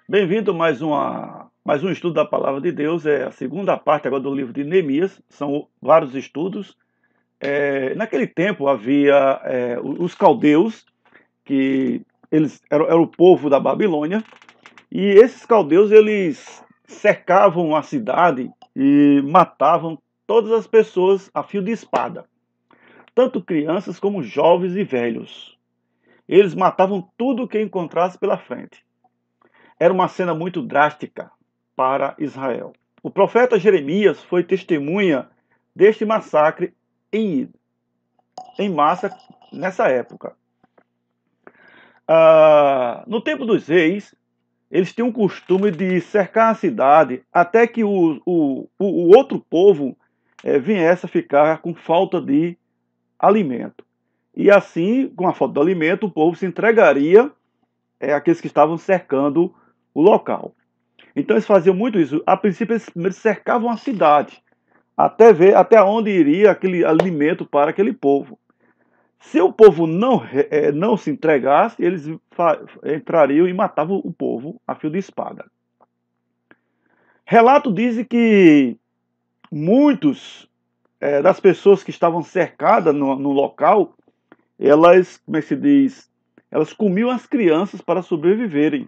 Bem-vindo a mais um estudo da Palavra de Deus. É a segunda parte agora do livro de Neemias. São vários estudos. Naquele tempo havia os caldeus, que eles eram o povo da Babilônia, e esses caldeus eles cercavam a cidade e matavam todas as pessoas a fio de espada, tanto crianças como jovens e velhos. Eles matavam tudo que encontrasse pela frente. Era uma cena muito drástica para Israel. O profeta Jeremias foi testemunha deste massacre em massa nessa época. No tempo dos reis, eles tinham o costume de cercar a cidade até que o outro povo viesse a ficar com falta de alimento. E assim, com a falta de alimento, o povo se entregaria àqueles que estavam cercando o local. Então eles faziam muito isso. A princípio eles primeiro cercavam a cidade, até ver até onde iria aquele alimento para aquele povo. Se o povo não se entregasse, eles entrariam e matavam o povo a fio de espada. Relato diz que muitos das pessoas que estavam cercadas no local, elas, como é que se diz, elas comiam as crianças para sobreviverem.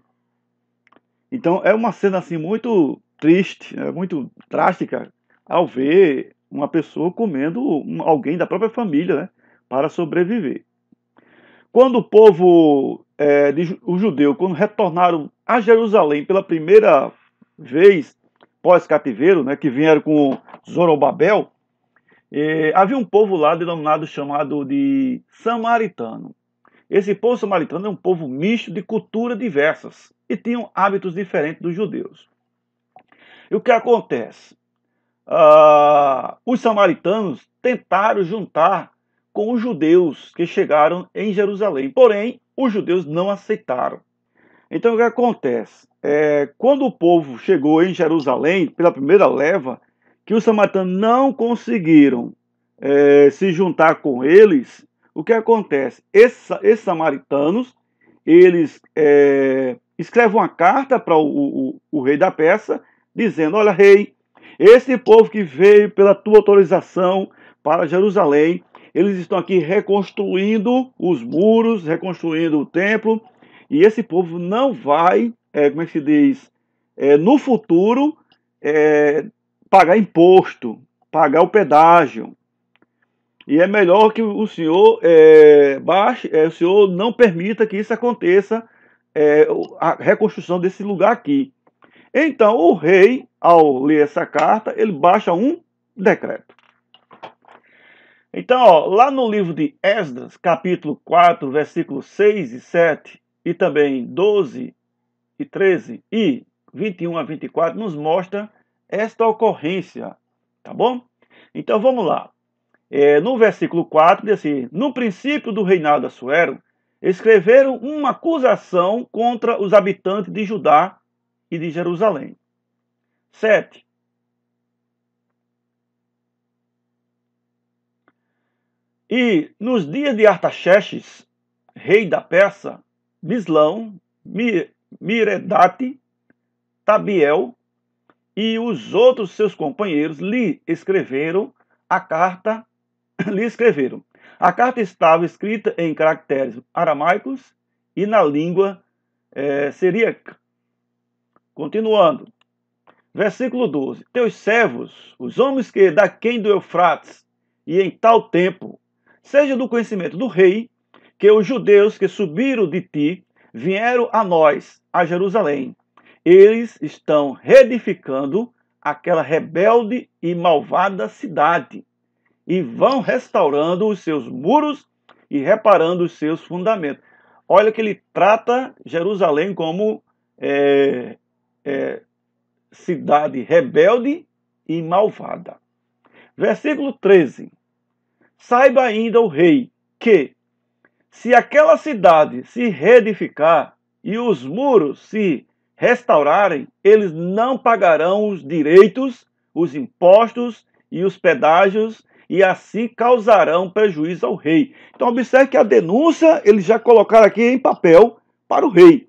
Então é uma cena assim muito triste, muito drástica, ao ver uma pessoa comendo alguém da própria família, né, para sobreviver. Quando o povo, os judeus, quando retornaram a Jerusalém pela primeira vez pós-cativeiro, né, que vieram com Zorobabel, havia um povo lá denominado chamado de samaritano. Esse povo samaritano é um povo misto de culturas diversas e tinham hábitos diferentes dos judeus. E o que acontece? Os samaritanos tentaram juntar com os judeus que chegaram em Jerusalém, porém os judeus não aceitaram. Então o que acontece? Quando o povo chegou em Jerusalém pela primeira leva, que os samaritanos não conseguiram se juntar com eles, o que acontece? Esses samaritanos, eles escrevem uma carta para o rei da Pérsia, dizendo: olha, rei, esse povo que veio pela tua autorização para Jerusalém, eles estão aqui reconstruindo os muros, reconstruindo o templo, e esse povo não vai, como é que se diz, no futuro, pagar imposto, pagar o pedágio. E é melhor que o senhor o senhor não permita que isso aconteça, a reconstrução desse lugar aqui. Então o rei, ao ler essa carta, ele baixa um decreto. Então, lá no livro de Esdras, capítulo 4, versículos 6 e 7, e também 12 e 13 e 21 a 24, nos mostra esta ocorrência, tá bom? Então vamos lá. No versículo 4, diz assim: no princípio do reinado Assuero, escreveram uma acusação contra os habitantes de Judá e de Jerusalém. 7. E nos dias de Artaxerxes, rei da Pérsia, Bislão, Miredate, Tabiel e os outros seus companheiros lhe escreveram a carta. A carta estava escrita em caracteres aramaicos e na língua siríaca. Continuando. Versículo 12. Teus servos, os homens que daquém do Eufrates, e em tal tempo, seja do conhecimento do rei, que os judeus que subiram de ti vieram a nós, a Jerusalém. Eles estão reedificando aquela rebelde e malvada cidade, e vão restaurando os seus muros e reparando os seus fundamentos. Olha que ele trata Jerusalém como cidade rebelde e malvada. Versículo 13. Saiba ainda o rei que, se aquela cidade se reedificar e os muros se restaurarem, eles não pagarão os direitos, os impostos e os pedágios, e assim causarão prejuízo ao rei. Então observe que a denúncia eles já colocaram aqui em papel para o rei.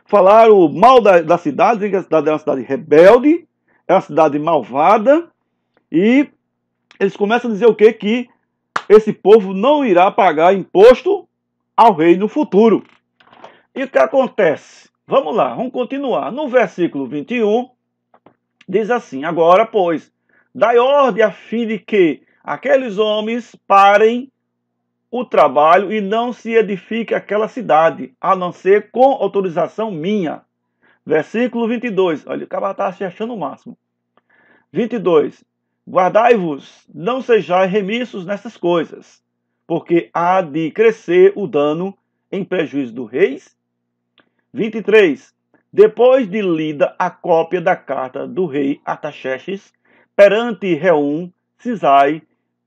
falaram mal da cidade, dizem que a cidade era uma cidade rebelde, é uma cidade malvada, e eles começam a dizer o quê? Que esse povo não irá pagar imposto ao rei no futuro. E o que acontece? Vamos lá, vamos continuar. No versículo 21, diz assim: agora, pois, dai ordem a fim de que aqueles homens parem o trabalho e não se edifique aquela cidade, a não ser com autorização minha. Versículo 22, olha, o cara está se achando o máximo. 22, guardai-vos, não sejais remissos nessas coisas, porque há de crescer o dano em prejuízo dos reis. 23, depois de lida a cópia da carta do rei Artaxerxes, perante Reum, Cisai,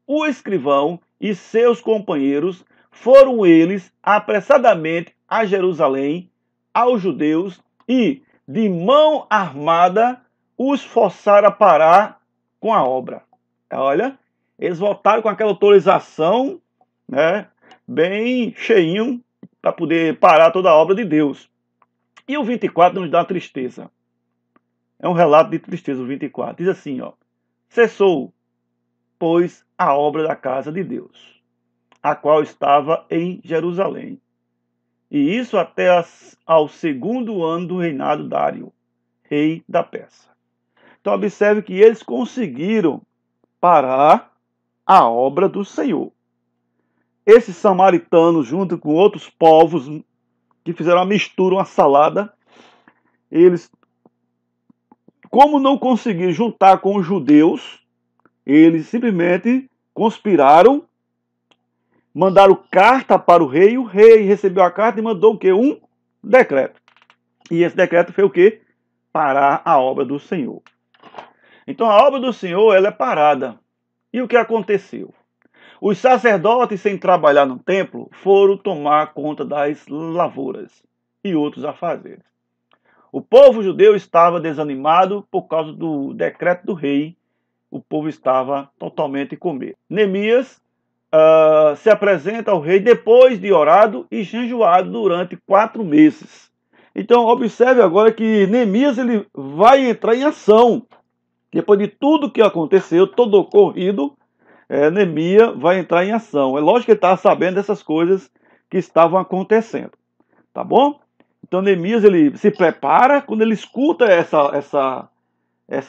o escrivão e seus companheiros, foram eles apressadamente a Jerusalém, aos judeus, e, de mão armada, os forçaram a parar com a obra. Olha, eles voltaram com aquela autorização, né, bem cheinho, para poder parar toda a obra de Deus. E o 24 nos dá tristeza. É um relato de tristeza, o 24. Diz assim, ó: cessou, pois, a obra da casa de Deus, a qual estava em Jerusalém. E isso até ao segundo ano do reinado de Dário, rei da Pérsia. Então observe que eles conseguiram parar a obra do Senhor. Esses samaritanos, junto com outros povos que fizeram uma mistura, uma salada, eles, como não conseguiram juntar com os judeus, eles simplesmente conspiraram, mandaram carta para o rei recebeu a carta e mandou o quê? Um decreto. E esse decreto foi o quê? Parar a obra do Senhor. Então a obra do Senhor, ela é parada. E o que aconteceu? Os sacerdotes, sem trabalhar no templo, foram tomar conta das lavouras e outros afazeres. O povo judeu estava desanimado por causa do decreto do rei. O povo estava totalmente com medo. Neemias se apresenta ao rei depois de orado e jejuado durante 4 meses. Então observe agora que Neemias ele vai entrar em ação. Depois de tudo que aconteceu, todo ocorrido, Neemias vai entrar em ação. É lógico que ele estava sabendo dessas coisas que estavam acontecendo. Tá bom? Então Neemias ele se prepara quando ele escuta essa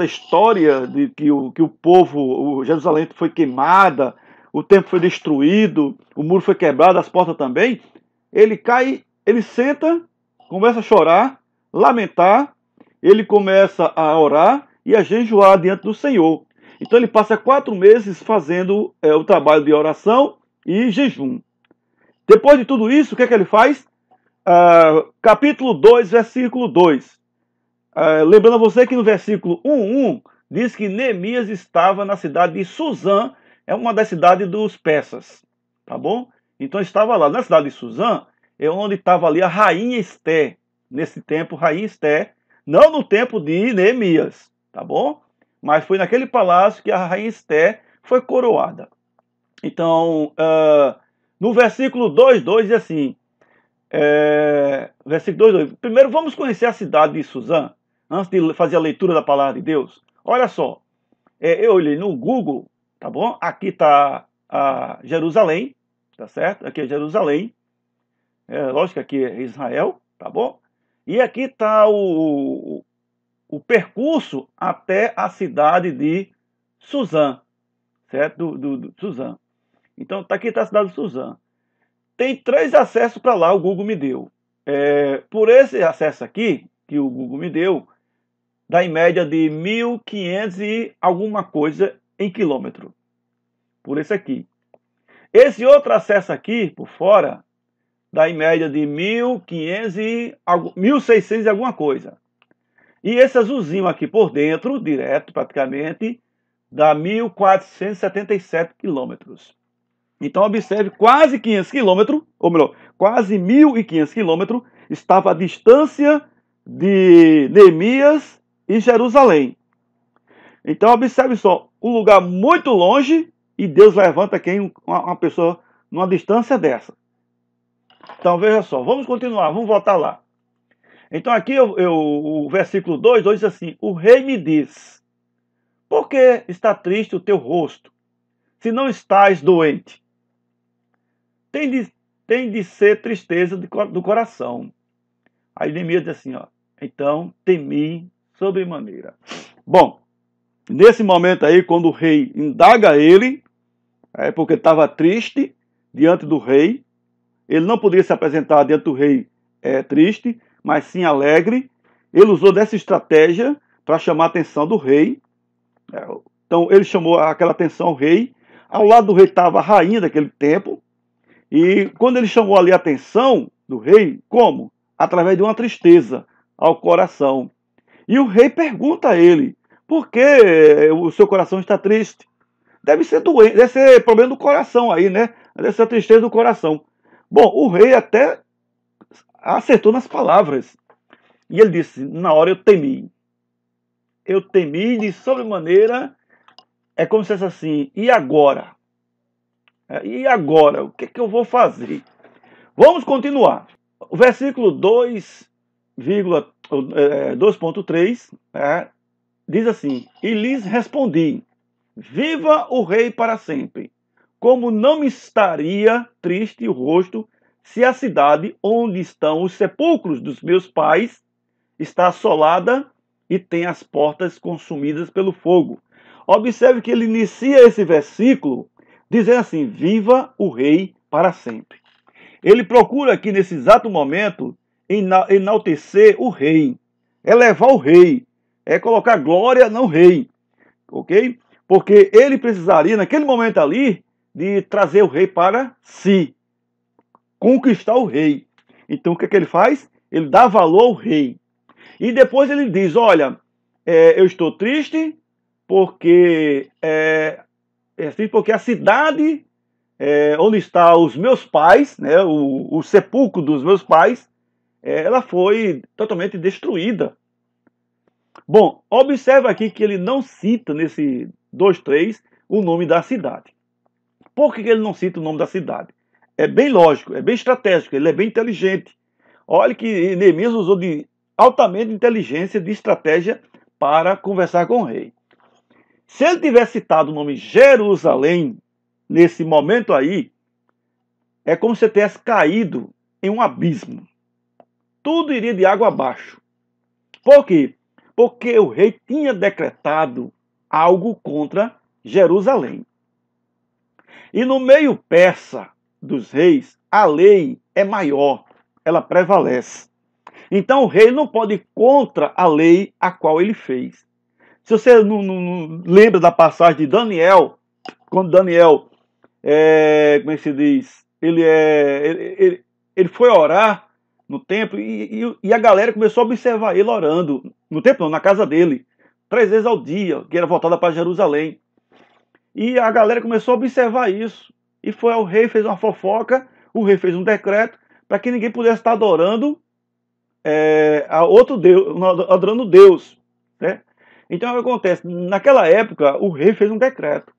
história de que o povo, Jerusalém foi queimada, o templo foi destruído, o muro foi quebrado, as portas também. Ele cai, ele senta, começa a chorar, lamentar, ele começa a orar e a jejuar diante do Senhor. Então ele passa 4 meses fazendo o trabalho de oração e jejum. Depois de tudo isso, o que é que ele faz? Capítulo 2, versículo 2. Lembrando a você que no versículo 1:1 diz que Neemias estava na cidade de Suzã, é uma das cidades dos persas, tá bom? Então estava lá, na cidade de Suzã, é onde estava ali a rainha Esté, nesse tempo, rainha Esté, não no tempo de Neemias, tá bom? Mas foi naquele palácio que a rainha Esté foi coroada. Então, no versículo 2:2 diz assim, versículo 2:2, primeiro vamos conhecer a cidade de Suzã, antes de fazer a leitura da palavra de Deus. Olha só, eu olhei no Google, tá bom? Aqui está Jerusalém, tá certo? Aqui é Jerusalém, lógico que aqui é Israel, tá bom? E aqui está o percurso até a cidade de Suzã, certo? Do Suzã. Então, aqui está a cidade de Suzã. Tem 3 acessos para lá, o Google me deu. Por esse acesso aqui, que o Google me deu, dá em média de 1.500 e alguma coisa em quilômetro. Por esse aqui. Esse outro acesso aqui, por fora, dá em média de 1.600 e alguma coisa. E esse azulzinho aqui por dentro, direto praticamente, dá 1.477 quilômetros. Então observe, quase 500 quilômetros, ou melhor, quase 1.500 quilômetros, estava a distância de Neemias e Jerusalém. Então observe só, um lugar muito longe e Deus levanta quem? Uma pessoa numa distância dessa. Então veja só, vamos continuar, vamos voltar lá. Então aqui o versículo 2 diz assim: o rei me diz, por que está triste o teu rosto, se não estás doente? Tem de, tem de ser tristeza do coração. Aí Neemias diz assim, ó, então temi sobremaneira. Bom, nesse momento aí, quando o rei indaga ele, é porque estava triste diante do rei, ele não podia se apresentar diante do rei triste, mas sim alegre. Ele usou dessa estratégia para chamar a atenção do rei. Então ele chamou aquela atenção ao rei. Ao lado do rei estava a rainha daquele tempo. E quando ele chamou ali a atenção do rei, como? Através de uma tristeza ao coração. E o rei pergunta a ele, por que o seu coração está triste? Deve ser doente, deve ser problema do coração aí, né? Deve ser a tristeza do coração. Bom, o rei até acertou nas palavras. E ele disse, na hora eu temi. Eu temi de sobremaneira, é como se fosse assim, e agora? E agora? O que é que eu vou fazer? Vamos continuar. O versículo 2,3 diz assim, e lhes respondi, viva o rei para sempre. Como não me estaria triste o rosto se a cidade onde estão os sepulcros dos meus pais está assolada e tem as portas consumidas pelo fogo. Observe que ele inicia esse versículo dizendo assim, viva o rei para sempre. Ele procura aqui nesse exato momento enaltecer o rei, elevar o rei, colocar glória no rei, ok? Porque ele precisaria, naquele momento ali, de trazer o rei para si, conquistar o rei. Então o que é que ele faz? Ele dá valor ao rei. E depois ele diz, olha, eu estou triste porque, porque a cidade onde estão os meus pais, né, o sepulcro dos meus pais, ela foi totalmente destruída. Bom, observa aqui que ele não cita nesse 2,3 o nome da cidade. Por que ele não cita o nome da cidade? É bem lógico, é bem estratégico, ele é bem inteligente. Olha que Neemias usou de altamente inteligência, de estratégia para conversar com o rei. Se ele tivesse citado o nome Jerusalém, nesse momento aí, é como se tivesse caído em um abismo. Tudo iria de água abaixo. Por quê? Porque o rei tinha decretado algo contra Jerusalém. E no meio persa dos reis, a lei é maior, ela prevalece. Então o rei não pode ir contra a lei a qual ele fez. Se você não lembra da passagem de Daniel, quando Daniel, como é que se diz? Ele foi orar no templo e a galera começou a observar ele orando. No templo não, na casa dele. 3 vezes ao dia, que era voltada para Jerusalém. E a galera começou a observar isso. E foi ao rei, fez uma fofoca, o rei fez um decreto para que ninguém pudesse estar adorando a outro Deus, adorando Deus. Né? Então o que acontece? Naquela época, o rei fez um decreto.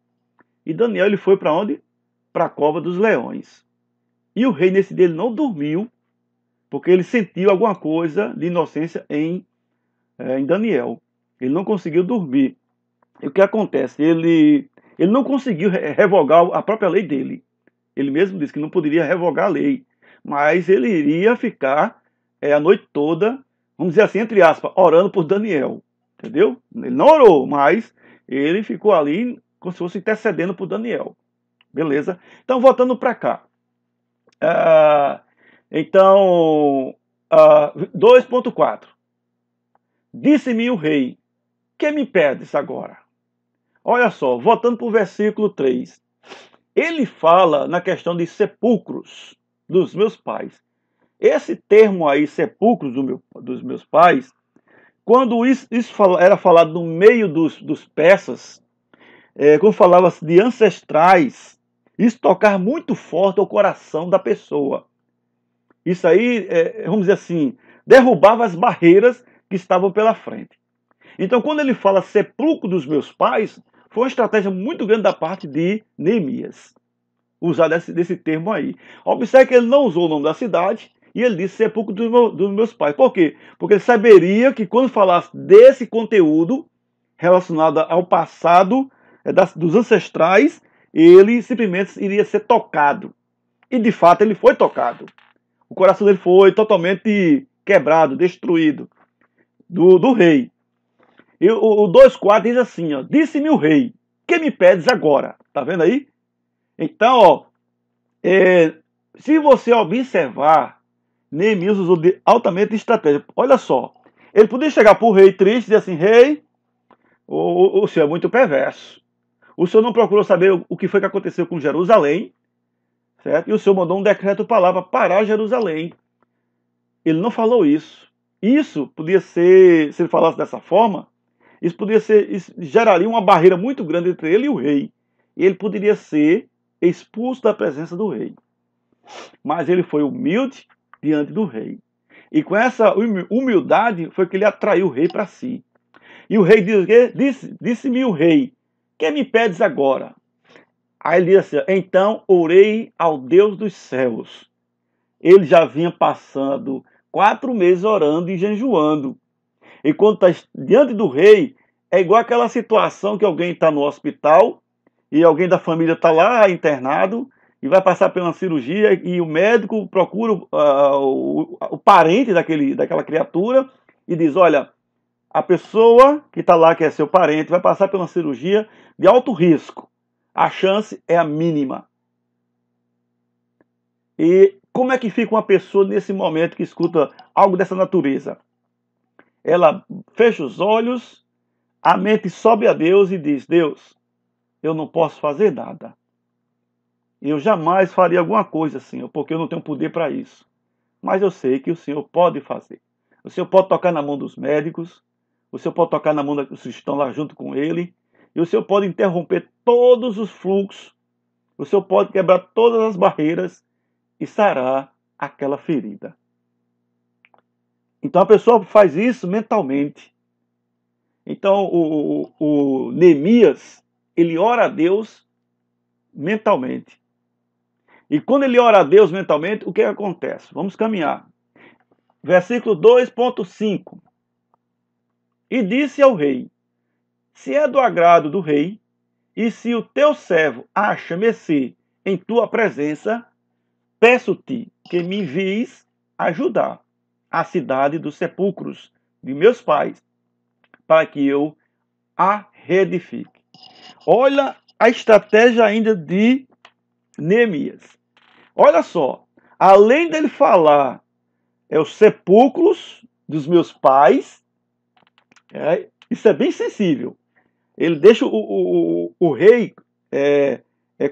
E Daniel ele foi para onde? Para a cova dos leões. E o rei nesse dia ele não dormiu, porque ele sentiu alguma coisa de inocência em Daniel. Ele não conseguiu dormir. E o que acontece? Ele não conseguiu revogar a própria lei dele. Ele mesmo disse que não poderia revogar a lei. Mas ele iria ficar a noite toda, vamos dizer assim, entre aspas, orando por Daniel. Entendeu? Ele não orou, mas ele ficou ali como se fosse intercedendo por Daniel. Beleza? Então, voltando para cá. 2,4. Disse-me o rei, que me pedes agora? Olha só, voltando para o versículo 3. Ele fala na questão de sepulcros dos meus pais. Esse termo aí, sepulcros dos meus pais, quando isso era falado no meio dos persas, quando falava de ancestrais, isso tocava muito forte ao coração da pessoa. Isso aí, vamos dizer assim, derrubava as barreiras que estavam pela frente. Então, quando ele fala sepulcro dos meus pais, foi uma estratégia muito grande da parte de Neemias, usar desse termo aí. Observe que ele não usou o nome da cidade E ele disse sepulcro dos meus pais. Por quê? Porque ele saberia que quando falasse desse conteúdo relacionado ao passado dos ancestrais, ele simplesmente iria ser tocado. E de fato ele foi tocado. O coração dele foi totalmente quebrado, destruído do rei. E o 2,4 diz assim, ó, disse-me o rei, que me pedes agora? Tá vendo aí? Então, ó, se você observar, Neemias usou altamente estratégia. Olha só, ele podia chegar para o rei triste e dizer assim, rei, o senhor é muito perverso. O senhor não procurou saber o que foi que aconteceu com Jerusalém, certo? E o senhor mandou um decreto para lá, para parar Jerusalém. Ele não falou isso. Isso podia ser, se ele falasse dessa forma, isso geraria uma barreira muito grande entre ele e o rei. E ele poderia ser expulso da presença do rei. Mas ele foi humilde diante do rei. E com essa humildade foi que ele atraiu o rei para si. E o rei diz o quê? Disse-me o rei, que me pedes agora? Aí ele diz assim, então orei ao Deus dos céus. Ele já vinha passando 4 meses orando e jejuando. E quando está diante do rei, é igual aquela situação que alguém está no hospital e alguém da família está lá internado e vai passar por uma cirurgia e o médico procura o parente daquela criatura e diz, olha, a pessoa que está lá, que é seu parente, vai passar por uma cirurgia de alto risco. A chance é a mínima. E como é que fica uma pessoa nesse momento que escuta algo dessa natureza? Ela fecha os olhos, a mente sobe a Deus e diz, Deus, eu não posso fazer nada. Eu jamais faria alguma coisa, Senhor, porque eu não tenho poder para isso. Mas eu sei que o Senhor pode fazer. O Senhor pode tocar na mão dos médicos, o Senhor pode tocar na mão dos que estão lá junto com ele, e o Senhor pode interromper todos os fluxos, o Senhor pode quebrar todas as barreiras e sarar aquela ferida. Então a pessoa faz isso mentalmente. Então o Neemias, ele ora a Deus mentalmente. E quando ele ora a Deus mentalmente, o que acontece? Vamos caminhar. Versículo 2,5. E disse ao rei, se é do agrado do rei, e se o teu servo acha mercê em tua presença, peço-te que me envies ajudar a cidade dos sepulcros de meus pais, para que eu a reedifique. Olha a estratégia ainda de Neemias. Olha só, além dele falar os sepulcros dos meus pais, isso é bem sensível. Ele deixa o rei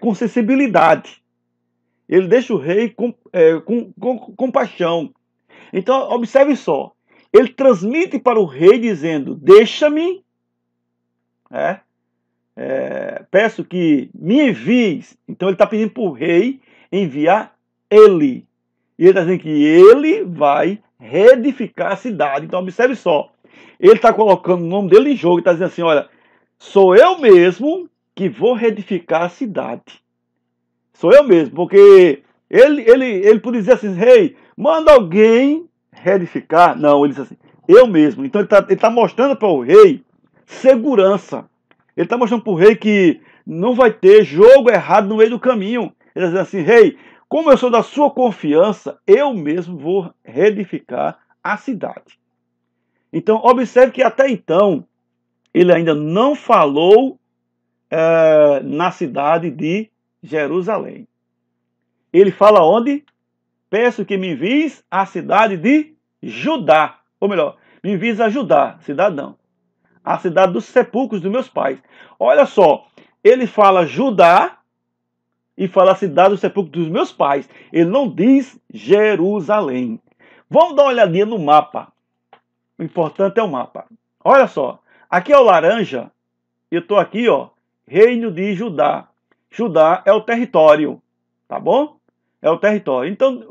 com sensibilidade. Ele deixa o rei com compaixão. Então, observe só. Ele transmite para o rei dizendo, deixa-me, peço que me envies. Então ele está pedindo para o rei enviar ele. E ele está dizendo que ele vai reedificar a cidade. Então observe só. Ele está colocando o nome dele em jogo e está dizendo assim, olha, sou eu mesmo que vou reedificar a cidade. Sou eu mesmo, porque ele podia dizer assim, rei, manda alguém reedificar. Não, ele diz assim, eu mesmo. Então ele tá mostrando para o rei segurança. Ele está mostrando para o rei que não vai ter jogo errado no meio do caminho. Ele está dizendo assim, rei, como eu sou da sua confiança, eu mesmo vou reedificar a cidade. Então, observe que até então, ele ainda não falou na cidade de Jerusalém. Ele fala onde? Peço que me envies à cidade de Judá. Ou melhor, me envies a Judá, cidade não. A cidade dos sepulcros dos meus pais. Olha só, ele fala Judá e fala a cidade dos sepulcros dos meus pais. Ele não diz Jerusalém. Vamos dar uma olhadinha no mapa. O importante é o mapa. Olha só, aqui é o laranja. Eu estou aqui, ó, Reino de Judá. Judá é o território, tá bom? É o território. Então,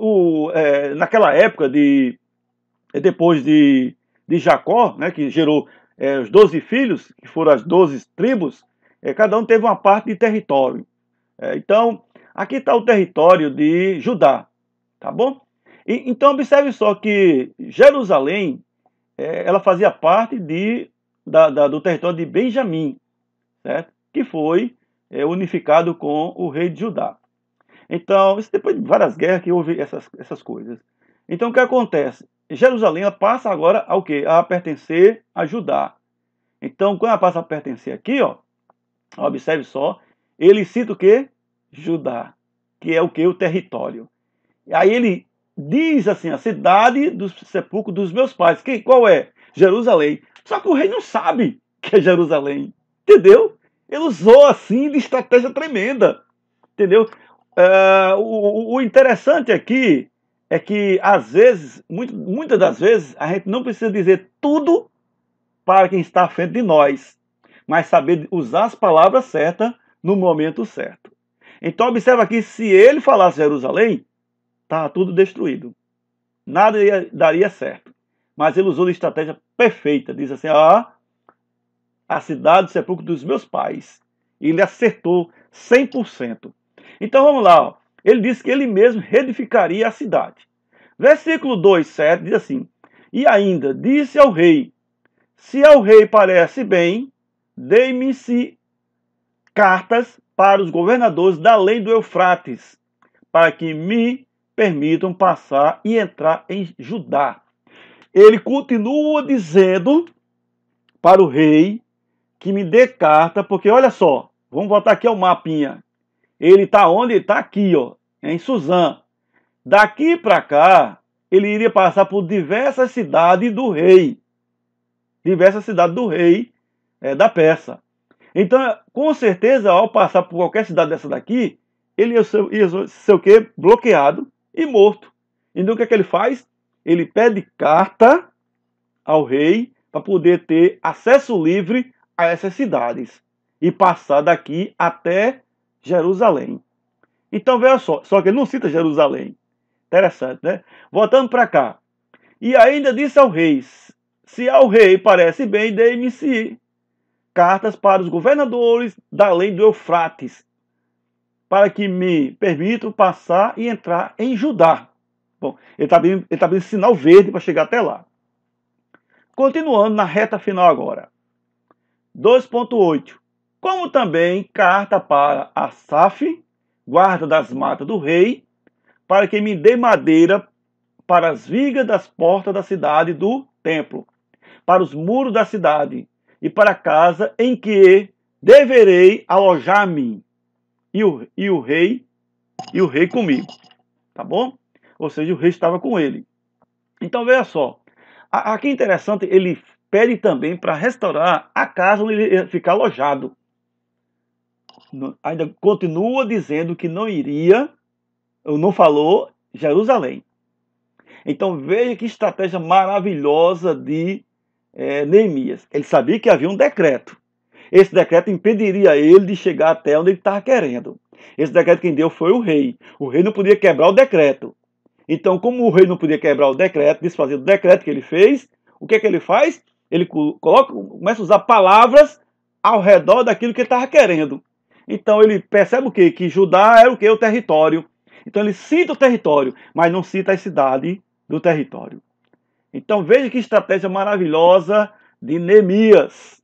naquela época, depois de Jacó, né, que gerou os 12 filhos, que foram as 12 tribos, cada um teve uma parte de território. Então, aqui está o território de Judá, tá bom? Então observe só que Jerusalém, ela fazia parte do território de Benjamim, certo? Que foi unificado com o rei de Judá. Então, isso depois de várias guerras que houve essas coisas. Então, o que acontece? Jerusalém ela passa agora ao quê? A pertencer a Judá. Então, quando ela passa a pertencer aqui, ó, observe só, ele cita o quê? Judá, que é o quê? O território. Aí ele diz assim, a cidade do sepulcro dos meus pais. Qual é? Jerusalém. Só que o rei não sabe que é Jerusalém. Entendeu? Ele usou assim de estratégia tremenda. Entendeu? O interessante aqui é que, às vezes, muitas das vezes, a gente não precisa dizer tudo para quem está à frente de nós, mas saber usar as palavras certas no momento certo. Então, observa aqui, se ele falasse Jerusalém, estava tudo destruído. Nada daria certo. Mas ele usou a estratégia perfeita. Diz assim, a cidade do sepulcro dos meus pais. E ele acertou 100%. Então vamos lá. Ó. Ele disse que ele mesmo reedificaria a cidade. Versículo 2:7 diz assim, e ainda disse ao rei, se ao rei parece bem, dê-me-se cartas para os governadores da além do Eufrates, para que me permitam passar e entrar em Judá. Ele continua dizendo para o rei que me dê carta, porque olha só, vamos voltar aqui ao mapinha. Ele está onde? Ele está aqui, ó, em Suzã. Daqui para cá, ele iria passar por diversas cidades do rei. Diversas cidades do rei da Pérsia. Então, com certeza, ao passar por qualquer cidade dessa daqui, ele ia ser o quê? Bloqueado e morto. Então, o que é que ele faz? Ele pede carta ao rei para poder ter acesso livre a essas cidades e passar daqui até Jerusalém. Então, veja só que ele não cita Jerusalém. Interessante, né? Voltando para cá. E ainda disse ao rei, se ao rei parece bem, dê-me-se cartas para os governadores da além do Eufrates, para que me permitam passar e entrar em Judá. Bom, ele está abrindo sinal verde para chegar até lá. Continuando na reta final agora. 2.8. Como também carta para Asaf, guarda das matas do rei, para que me dê madeira para as vigas das portas da cidade do templo, para os muros da cidade e para a casa em que deverei alojar-me, e o rei comigo. Tá bom? Ou seja, o rei estava com ele. Então veja só, aqui é interessante, ele pede também para restaurar a casa onde ele ia ficar alojado. Ainda continua dizendo que não iria, ou não falou, Jerusalém. Então veja que estratégia maravilhosa de Neemias. Ele sabia que havia um decreto. Esse decreto impediria ele de chegar até onde ele estava querendo. Esse decreto quem deu foi o rei. O rei não podia quebrar o decreto. Então, como o rei não podia quebrar o decreto, desfazer o decreto que ele fez, o que é que ele faz? Ele começa a usar palavras ao redor daquilo que ele estava querendo. Então ele percebe o quê? Que Judá era o quê? O território. Então ele cita o território, mas não cita a cidade do território. Então veja que estratégia maravilhosa de Neemias.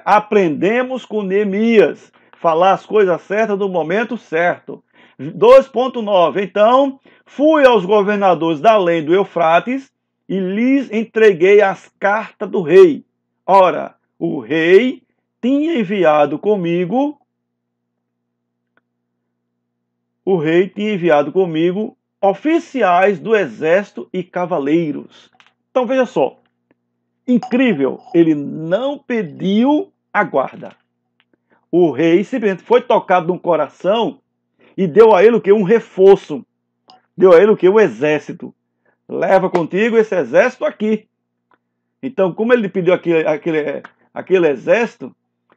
Aprendemos com Neemias. Falar as coisas certas no momento certo. 2.9. Então, fui aos governadores da além do Eufrates e lhes entreguei as cartas do rei. Ora, o rei tinha enviado comigo oficiais do exército e cavaleiros. Então veja só, incrível, ele não pediu a guarda. O rei simplesmente foi tocado no coração e deu a ele o que? Um reforço. Deu a ele o que? O exército. Leva contigo esse exército aqui. Então, como ele pediu aquele exército,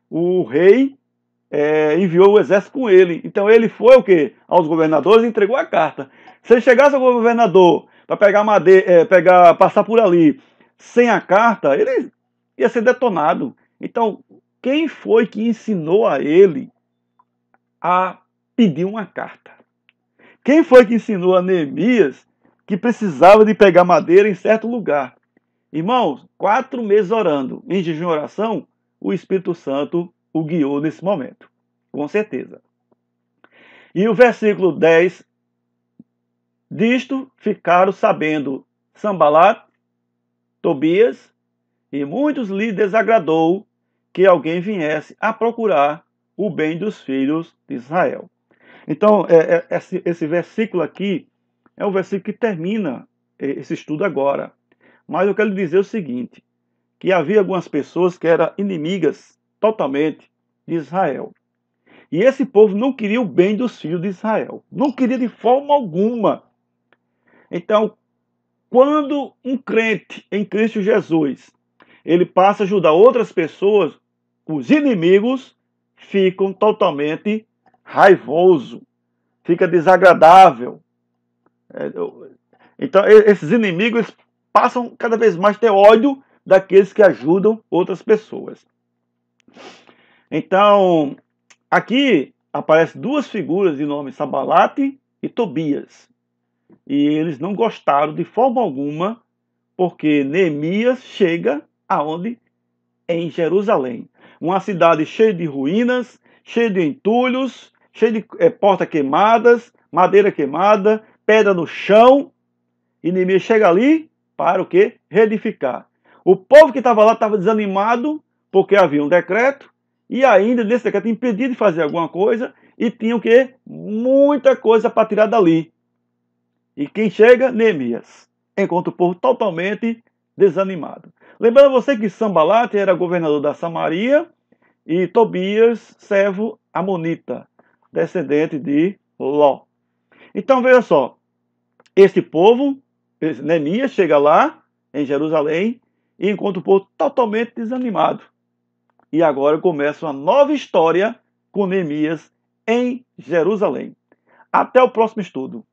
o rei enviou o exército com ele. Então ele foi o quê? Aos governadores e entregou a carta. Se ele chegasse ao governador para pegar madeira, passar por ali sem a carta, ele ia ser detonado. Então, quem foi que ensinou a ele a pedir uma carta? Quem foi que ensinou a Neemias que precisava de pegar madeira em certo lugar. Irmãos, 4 meses orando, em jejum e oração, o Espírito Santo o guiou nesse momento, com certeza. E o versículo 10, disto ficaram sabendo Sanbalat, Tobias, e muitos lhe desagradou que alguém viesse a procurar o bem dos filhos de Israel. Então, esse versículo aqui é o versículo que termina esse estudo agora. Mas eu quero lhe dizer o seguinte, que havia algumas pessoas que eram inimigas totalmente de Israel. E esse povo não queria o bem dos filhos de Israel. Não queria de forma alguma. Então, quando um crente em Cristo Jesus, ele passa a ajudar outras pessoas, os inimigos ficam totalmente raivosos, fica desagradável. Então, esses inimigos passam cada vez mais a ter ódio daqueles que ajudam outras pessoas. Então, aqui aparecem duas figuras de nome Sanbalat e Tobias. E eles não gostaram de forma alguma, porque Neemias chega aonde? Em Jerusalém. Uma cidade cheia de ruínas, cheia de entulhos, cheia de portas queimadas, madeira queimada, pedra no chão. E Neemias chega ali para o quê? Reedificar. O povo que estava lá estava desanimado, porque havia um decreto, e ainda nesse decreto impedido de fazer alguma coisa, e tinha o quê? Muita coisa para tirar dali. E quem chega? Neemias. Encontra o povo totalmente desanimado. Lembrando você que Sanbalat era governador da Samaria e Tobias, servo amonita, descendente de Ló. Então veja só, este povo, Neemias, chega lá em Jerusalém e encontra o povo totalmente desanimado. E agora começa uma nova história com Neemias em Jerusalém. Até o próximo estudo.